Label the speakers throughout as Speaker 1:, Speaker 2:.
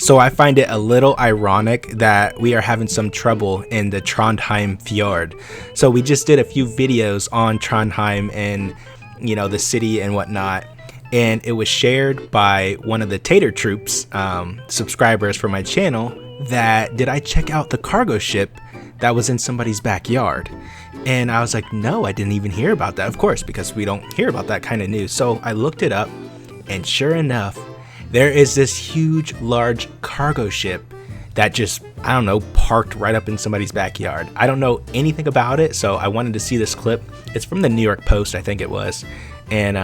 Speaker 1: So I find it a little ironic that we are having some trouble in the Trondheim fjord. So we just did a few videos on Trondheim and, you know, the city and whatnot. And it was shared by one of the Tater Troops subscribers for my channel that, did I check out the cargo ship that was in somebody's backyard? And I was like, no, I didn't even hear about that. Of course, because we don't hear about that kind of news. So I looked it up, and sure enough, there is this huge, large cargo ship that just, I don't know, parked right up in somebody's backyard. I don't know anything about it, so I wanted to see this clip. It's from the New York Post, I think it was. And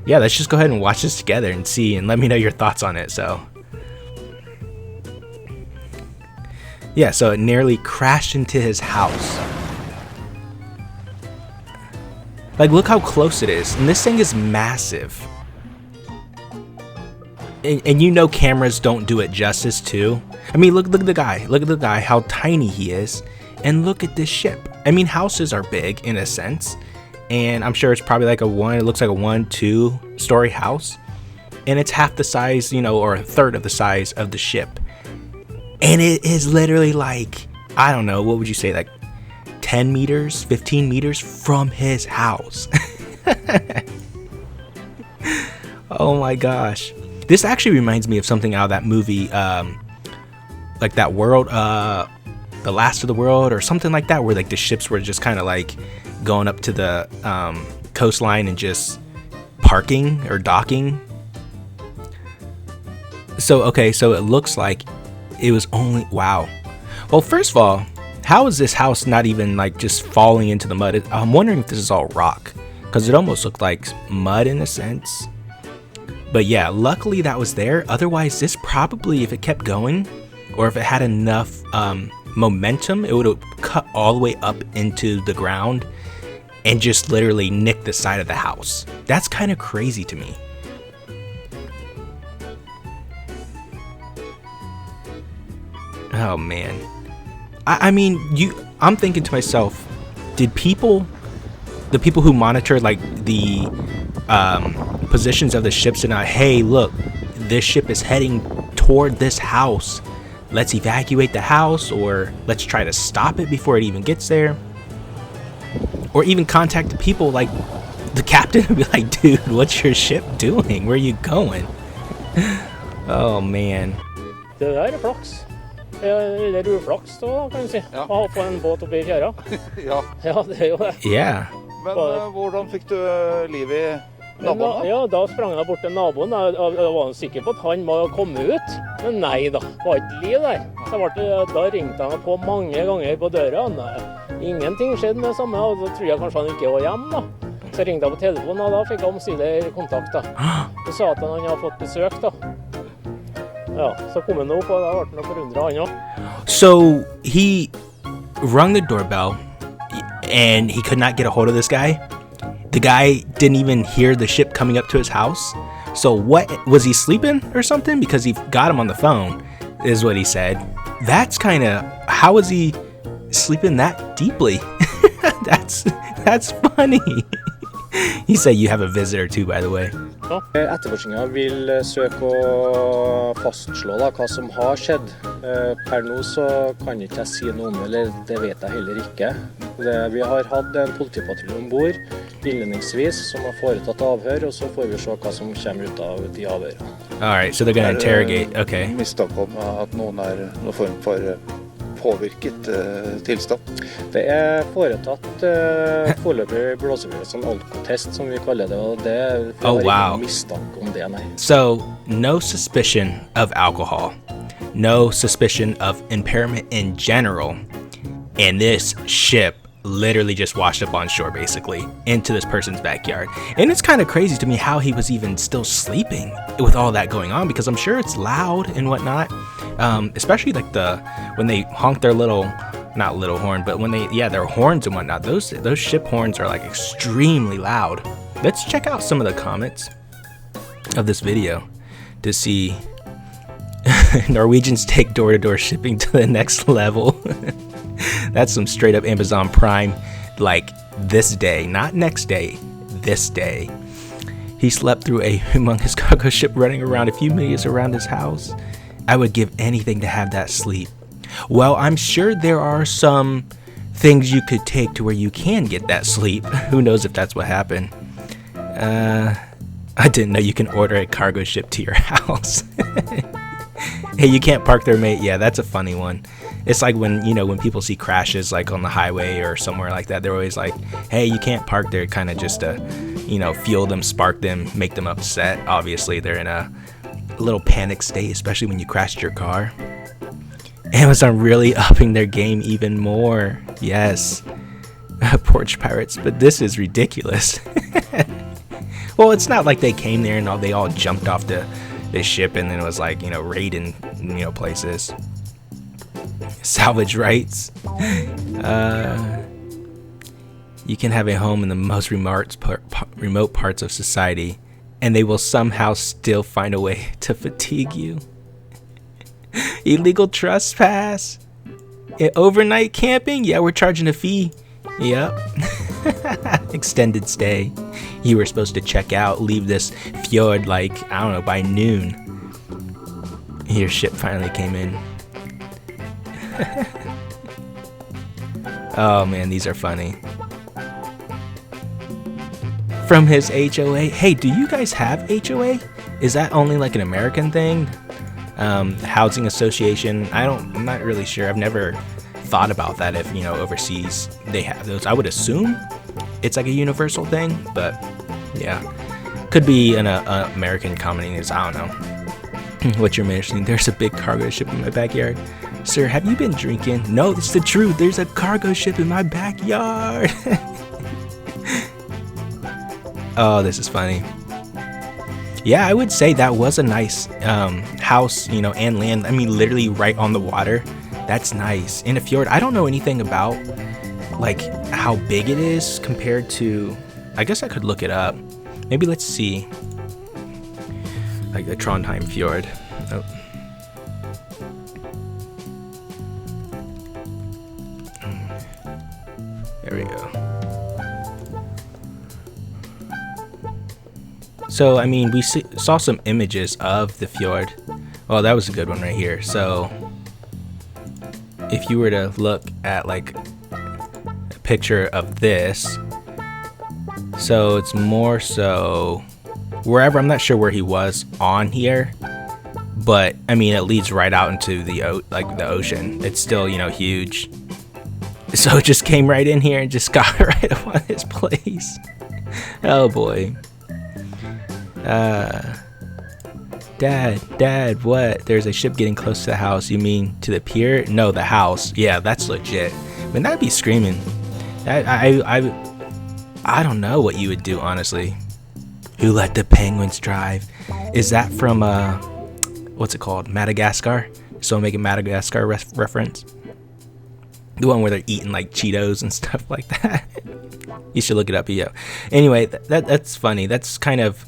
Speaker 1: yeah, let's just go ahead and watch this together and see, and let me know your thoughts on it. So yeah, so it nearly crashed into his house. Like, look how close it is. And this thing is massive. And you know cameras don't do it justice too. I mean, look at the guy. Look at the guy, how tiny he is. And look at this ship. I mean, houses are big in a sense. And I'm sure it's probably like it looks like a 1-2 story house. And it's half the size, you know, or a third of the size of the ship. And it is literally like, I don't know, what would you say, like 10 meters, 15 meters from his house. Oh my gosh. This actually reminds me of something out of that movie, like that world, The Last of the World or something like that, where like the ships were just kind of like going up to the coastline and just parking or docking. So, okay, so it looks like it was only, wow. Well, first of all, how is this house not even like just falling into the mud? I'm wondering if this is all rock, because it almost looked like mud in a sense. But yeah, luckily that was there. Otherwise, this probably, if it kept going, or if it had enough momentum, it would have cut all the way up into the ground and just literally nicked the side of the house. That's kind of crazy to me. Oh man. I mean, I'm thinking to myself, did the people who monitor like the positions of the ships and hey, look, this ship is heading toward this house, let's evacuate the house, or let's try to stop it before it even gets there, or even contact the people like the captain and be like, dude, what's your ship doing, where are you going? Oh man.
Speaker 2: Det der flaks. Eller uflaks da, kan du si. Ja. Å få en båt oppi fjæra.
Speaker 3: Ja.
Speaker 2: Ja, det jo det.
Speaker 1: Yeah.
Speaker 3: Men hvordan fikk du liv I naboen da?
Speaker 2: Ja, da sprang jeg bort til naboen. Jeg var sikker på at han må komme ut. Men nei da, det var ikke liv der. Da ringte han på mange ganger på døra. Ingenting skjedde med det samme, og da tror jeg kanskje han ikke var hjemme da. Så jeg ringte han på telefonen, og da fikk jeg omsider kontakt da. Så sa at han hadde fått besøk da. Ja, så kom han opp, og da ble han forundret han også.
Speaker 1: So he rung the doorbell and he could not get a hold of this guy. The guy didn't even hear the ship coming up to his house. So what, was he sleeping or something? Because he got him on the phone, is what he said. That's kind of, how is he sleeping that deeply? That's funny. He said you have a visitor too, by the way.
Speaker 4: Etterforskningen vil søke å fastslå da, hva som har skjedd. Per nå så kan ikke jeg si noe om det, eller det vet jeg heller ikke. Vi har hatt en politipatrulje ombord, innledningsvis, som har foretatt avhør, og så får vi se hva som kommer ut av de avhørene.
Speaker 1: Alright, so they're gonna interrogate, okay.
Speaker 3: Mistanke om at noen noen form for påvirket tilstand.
Speaker 4: Det foretatt foreløpig blåseprøve, sånn alkotest som vi kaller det, og det har ingen mistanke om det, nei.
Speaker 1: So, no suspicion of alcohol, no suspicion of impairment in general, and this ship literally just washed up on shore basically into this person's backyard. And it's kind of crazy to me how he was even still sleeping with all that going on, because I'm sure it's loud and whatnot, especially like when they honk their not little horn, but when their horns and whatnot, those ship horns are like extremely loud. Let's check out some of the comments of this video to see Norwegians take door-to-door shipping to the next level. That's some straight up Amazon Prime, like this day, not next day, this day. He slept through a humongous cargo ship running around a few meters around his house. I would give anything to have that sleep. Well, I'm sure there are some things you could take to where you can get that sleep. Who knows if that's what happened. I didn't know you can order a cargo ship to your house. Hey, you can't park there, mate. Yeah, that's a funny one. It's like when, you know, when people see crashes like on the highway or somewhere like that, they're always like, hey, you can't park there, kind of just to, you know, fuel them, spark them, make them upset. Obviously, they're in a little panic state, especially when you crashed your car. Amazon really upping their game even more. Yes. Porch pirates, but this is ridiculous. Well, it's not like they came there and they all jumped off the ship and then it was like, you know, raiding, you know, places. Salvage rights. You can have a home in the most remote parts of society, and they will somehow still find a way to fatigue you. Illegal trespass. Overnight camping. Yeah, we're charging a fee. Yep. Extended stay. You were supposed to check out, leave this fjord like, I don't know, by noon. Your ship finally came in. Oh man, these are funny. From his HOA. Hey, do you guys have HOA? Is that only like an American thing? Housing association. I'm not really sure. I've never thought about that if, you know, overseas they have those. I would assume it's like a universal thing, but yeah. Could be an American company. I don't know. What you're mentioning. There's a big cargo ship in my backyard. Sir, have you been drinking? No, it's the truth. There's a cargo ship in my backyard. Oh, this is funny. Yeah, I would say that was a nice house, you know, and land. I mean, literally right on the water. That's nice. In a fjord, I don't know anything about, like, how big it is compared to... I guess I could look it up. Maybe let's see. Like the Trondheim fjord. Oh. There we go. So, I mean, we saw some images of the fjord. Well, that was a good one right here. So, if you were to look at, like, a picture of this. So, it's more so wherever. I'm not sure where he was on here. But, I mean, it leads right out into the ocean. It's still, you know, huge. So, it just came right in here and just got right up on his place. Oh, boy. Dad, what? There's a ship getting close to the house. You mean to the pier? No, the house. Yeah, that's legit. I mean, that'd be screaming. I don't know what you would do, honestly. Who let the penguins drive? Is that from, what's it called? Madagascar? So make a Madagascar reference. The one where they're eating, like, Cheetos and stuff like that. You should look it up, yeah. Anyway, that's funny. That's kind of...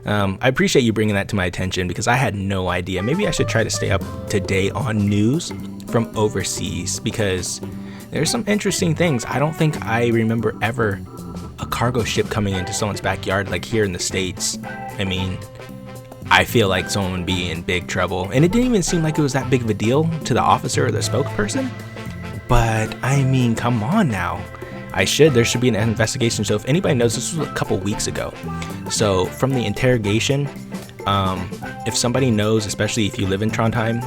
Speaker 1: I appreciate you bringing that to my attention because I had no idea. Maybe I should try to stay up to date on news from overseas because there's some interesting things. I don't think I remember ever a cargo ship coming into someone's backyard like here in the States. I mean, I feel like someone would be in big trouble. And it didn't even seem like it was that big of a deal to the officer or the spokesperson. But, I mean, come on now. There should be an investigation. So if anybody knows, this was a couple weeks ago. So from the interrogation, if somebody knows, especially if you live in Trondheim,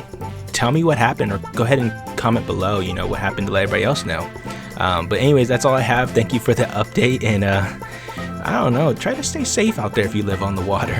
Speaker 1: tell me what happened or go ahead and comment below, you know, what happened to let everybody else know. But anyways, that's all I have. Thank you for the update. And I don't know, try to stay safe out there if you live on the water.